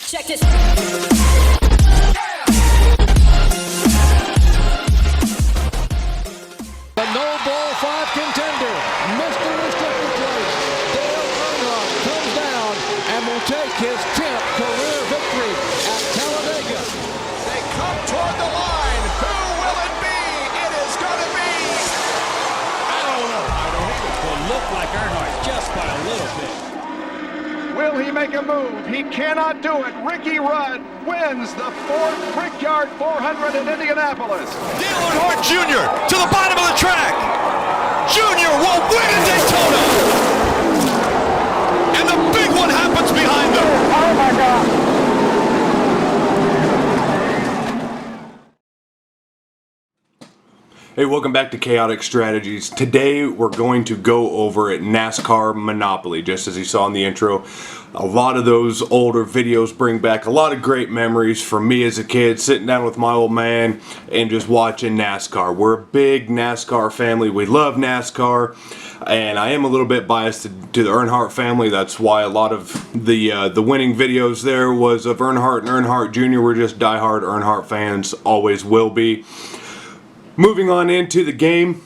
Check this. The no ball 5 contender, Mr. Restricted Place, Dale Earnhardt comes down and will take his 10th career victory at Talladega. They come toward the line. Who will it be? It is going to be. I don't know. It will look like Earnhardt just by a little bit. Will he make a move? He cannot do it. Ricky Rudd wins the 4th Brickyard 400 in Indianapolis. Dale Earnhardt Jr. to the bottom of the track. Jr. will win at Daytona. And the big one happens behind them. Oh my God. Hey, welcome back to Chaotic Strategies. Today we're going to go over at NASCAR Monopoly. Just as you saw in the intro, a lot of those older videos bring back a lot of great memories for me as a kid, sitting down with my old man and just watching NASCAR. We're a big NASCAR family. We love NASCAR, and I am a little bit biased to the Earnhardt family. That's why a lot of the winning videos there was of Earnhardt and Earnhardt Jr. We're just diehard Earnhardt fans, always will be. Moving on into the game,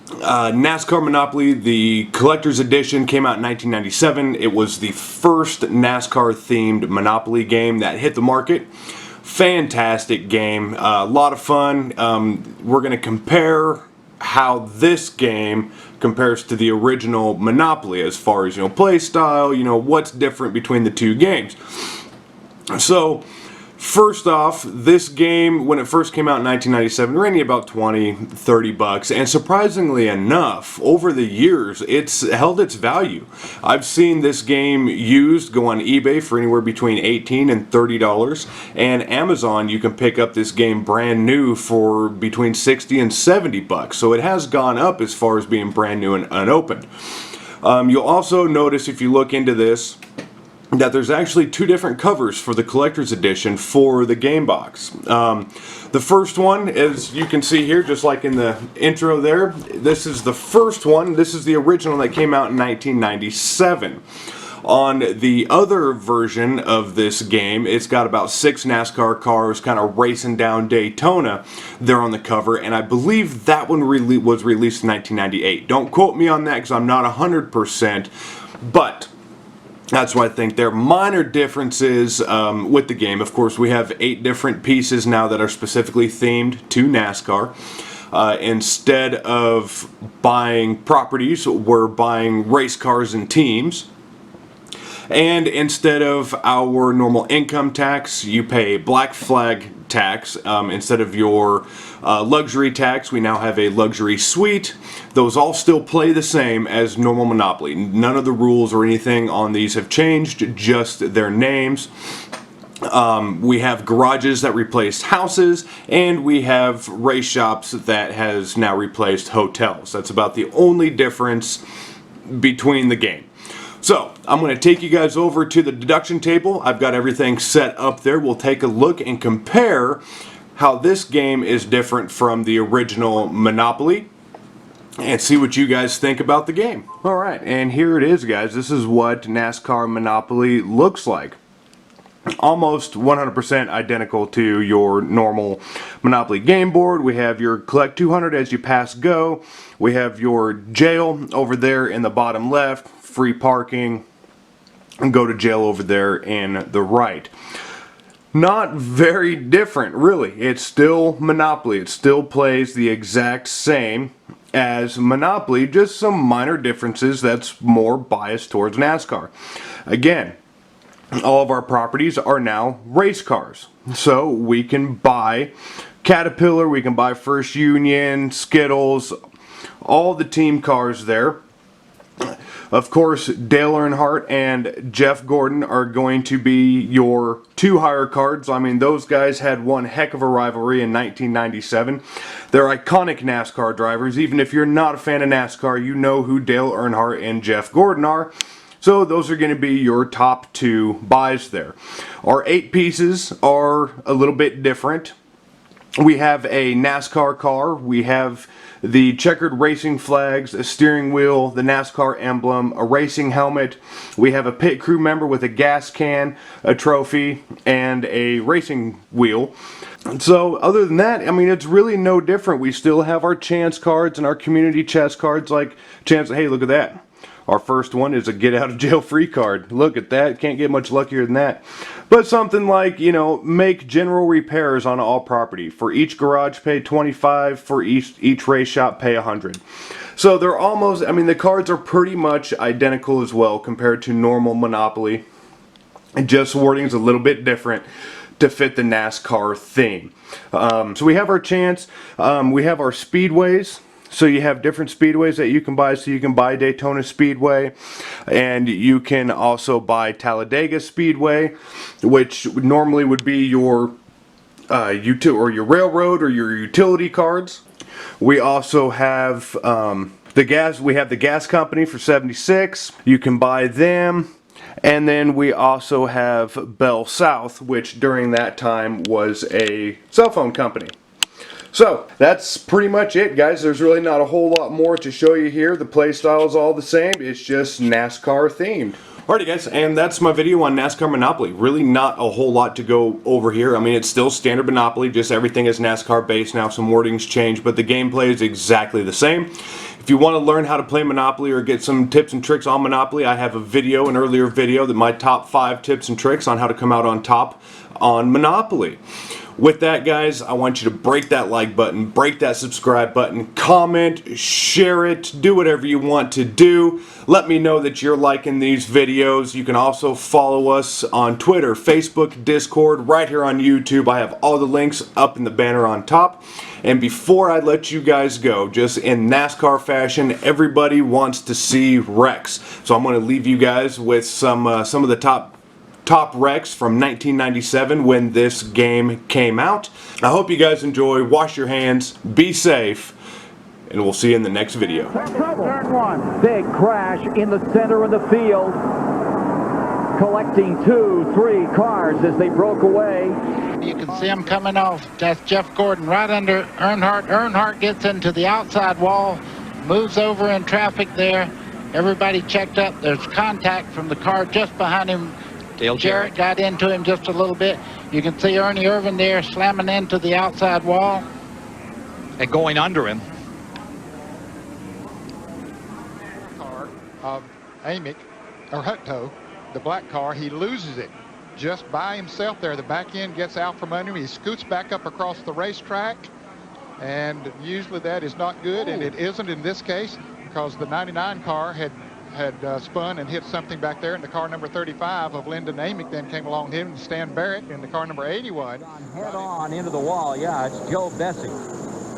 NASCAR Monopoly, the Collector's Edition, came out in 1997. It was the first NASCAR-themed Monopoly game that hit the market. Fantastic game, a lot of fun. We're going to compare how this game compares to the original Monopoly as far as, play style, what's different between the two games. So, first off, this game, when it first came out in 1997, ran you about $20-30, and surprisingly enough, over the years, it's held its value. I've seen this game used go on eBay for anywhere between $18 and $30, and Amazon, you can pick up this game brand new for between $60 and $70, so it has gone up as far as being brand new and unopened. You'll also notice, if you look into this, that there's actually two different covers for the Collector's Edition for the game box. The first one, as you can see here, just like in the intro there, this is the first one. This is the original that came out in 1997. On the other version of this game, it's got about 6 NASCAR cars kind of racing down Daytona there on the cover, and I believe that one was released in 1998. Don't quote me on that because I'm not 100%, but that's what I think. There are minor differences with the game. Of course, we have 8 different pieces now that are specifically themed to NASCAR. Instead of buying properties, we're buying race cars and teams. And instead of our normal income tax, you pay black flag tax. Instead of your luxury tax, we now have a luxury suite. Those all still play the same as normal Monopoly. None of the rules or anything on these have changed, just their names. We have garages that replaced houses, and we have race shops that has now replaced hotels. That's about the only difference between the game. So, I'm going to take you guys over to the deduction table. I've got everything set up there. We'll take a look and compare how this game is different from the original Monopoly and see what you guys think about the game. Alright, and here it is, guys. This is what NASCAR Monopoly looks like. Almost 100% identical to your normal Monopoly game board. We have your collect 200 as you pass go. We have your jail over there in the bottom left, free parking, and go to jail over there in the right. Not very different, really. It's still Monopoly. It still plays the exact same as Monopoly, just some minor differences that's more biased towards NASCAR. Again, all of our properties are now race cars. So we can buy Caterpillar, we can buy First Union, Skittles, all the team cars there. Of course, Dale Earnhardt and Jeff Gordon are going to be your 2 hire cards. I mean, those guys had one heck of a rivalry in 1997. They're iconic NASCAR drivers. Even if you're not a fan of NASCAR, you know who Dale Earnhardt and Jeff Gordon are. So those are going to be your top 2 buys there. Our 8 pieces are a little bit different. We have a NASCAR car, we have the checkered racing flags, a steering wheel, the NASCAR emblem, a racing helmet. We have a pit crew member with a gas can, a trophy, and a racing wheel. So other than that, I mean, it's really no different. We still have our chance cards and our community chest cards, like chance. Hey, look at that. Our first one is a get out of jail free card. Look at that. Can't get much luckier than that. But something like, you know, make general repairs on all property. For each garage, pay $25. For each race shop, pay $100. So they're almost, I mean, the cards are pretty much identical as well compared to normal Monopoly. And just wording's a little bit different to fit the NASCAR theme. So we have our chance. We have our speedways. So you have different speedways that you can buy. So you can buy Daytona Speedway, and you can also buy Talladega Speedway, which normally would be your your railroad or your utility cards. We also have the gas. We have the gas company for 76. You can buy them. And then we also have Bell South, which during that time was a cell phone company. So that's pretty much it, guys. There's really not a whole lot more to show you here. The play style is all the same. It's just NASCAR themed. Alrighty, guys, and that's my video on NASCAR Monopoly. Really not a whole lot to go over here. I mean, it's still standard Monopoly, just everything is NASCAR based now. Some wording's changed, but the gameplay is exactly the same. If you want to learn how to play Monopoly or get some tips and tricks on Monopoly, I have a video, an earlier video, that my top 5 tips and tricks on how to come out on top on Monopoly. With that, guys, I want you to break that like button, break that subscribe button, comment, share it, do whatever you want to do. Let me know that you're liking these videos. You can also follow us on Twitter, Facebook, Discord, right here on YouTube. I have all the links up in the banner on top. And before I let you guys go, just in NASCAR fashion, everybody wants to see wrecks. So I'm going to leave you guys with some of the top wrecks from 1997 when this game came out. I hope you guys enjoy. Wash your hands, be safe, and we'll see you in the next video. Turn one. Big crash in the center of the field. Collecting 2-3 cars as they broke away. You can see him coming off. That's Jeff Gordon right under Earnhardt. Earnhardt gets into the outside wall, moves over in traffic there. Everybody checked up. There's contact from the car just behind him. Dale Jarrett got into him just a little bit. You can see Ernie Irvin there slamming into the outside wall. And going under him. Car of Amick, or Hutto, the black car, he loses it just by himself there. The back end gets out from under him. He scoots back up across the racetrack, and usually that is not good, and it isn't in this case because the 99 car had spun and hit something back there, and the car number 35 of Lyndon Amick then came along him, and Stan Barrett in the car number 81. Head on into the wall. Yeah, it's Joe Bessie.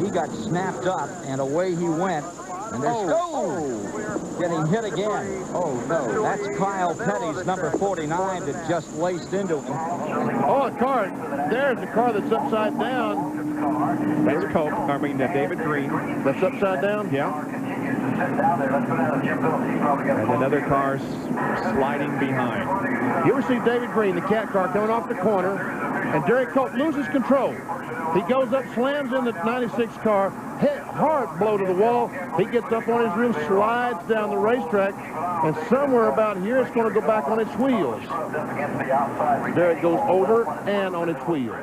He got snapped up, and away he went. And there's getting hit again. Oh no, that's Kyle Petty's number 49 that just laced into him. Oh, a car. There's the car that's upside down. That's Cope. I mean, David Green. That's upside down? Yeah. And another car sliding behind. You ever see David Green, the cat car, coming off the corner, and Derek Cope loses control. He goes up, slams in the 96 car, hit hard blow to the wall. He gets up on his roof, slides down the racetrack, and somewhere about here it's going to go back on its wheels. There it goes over and on its wheels.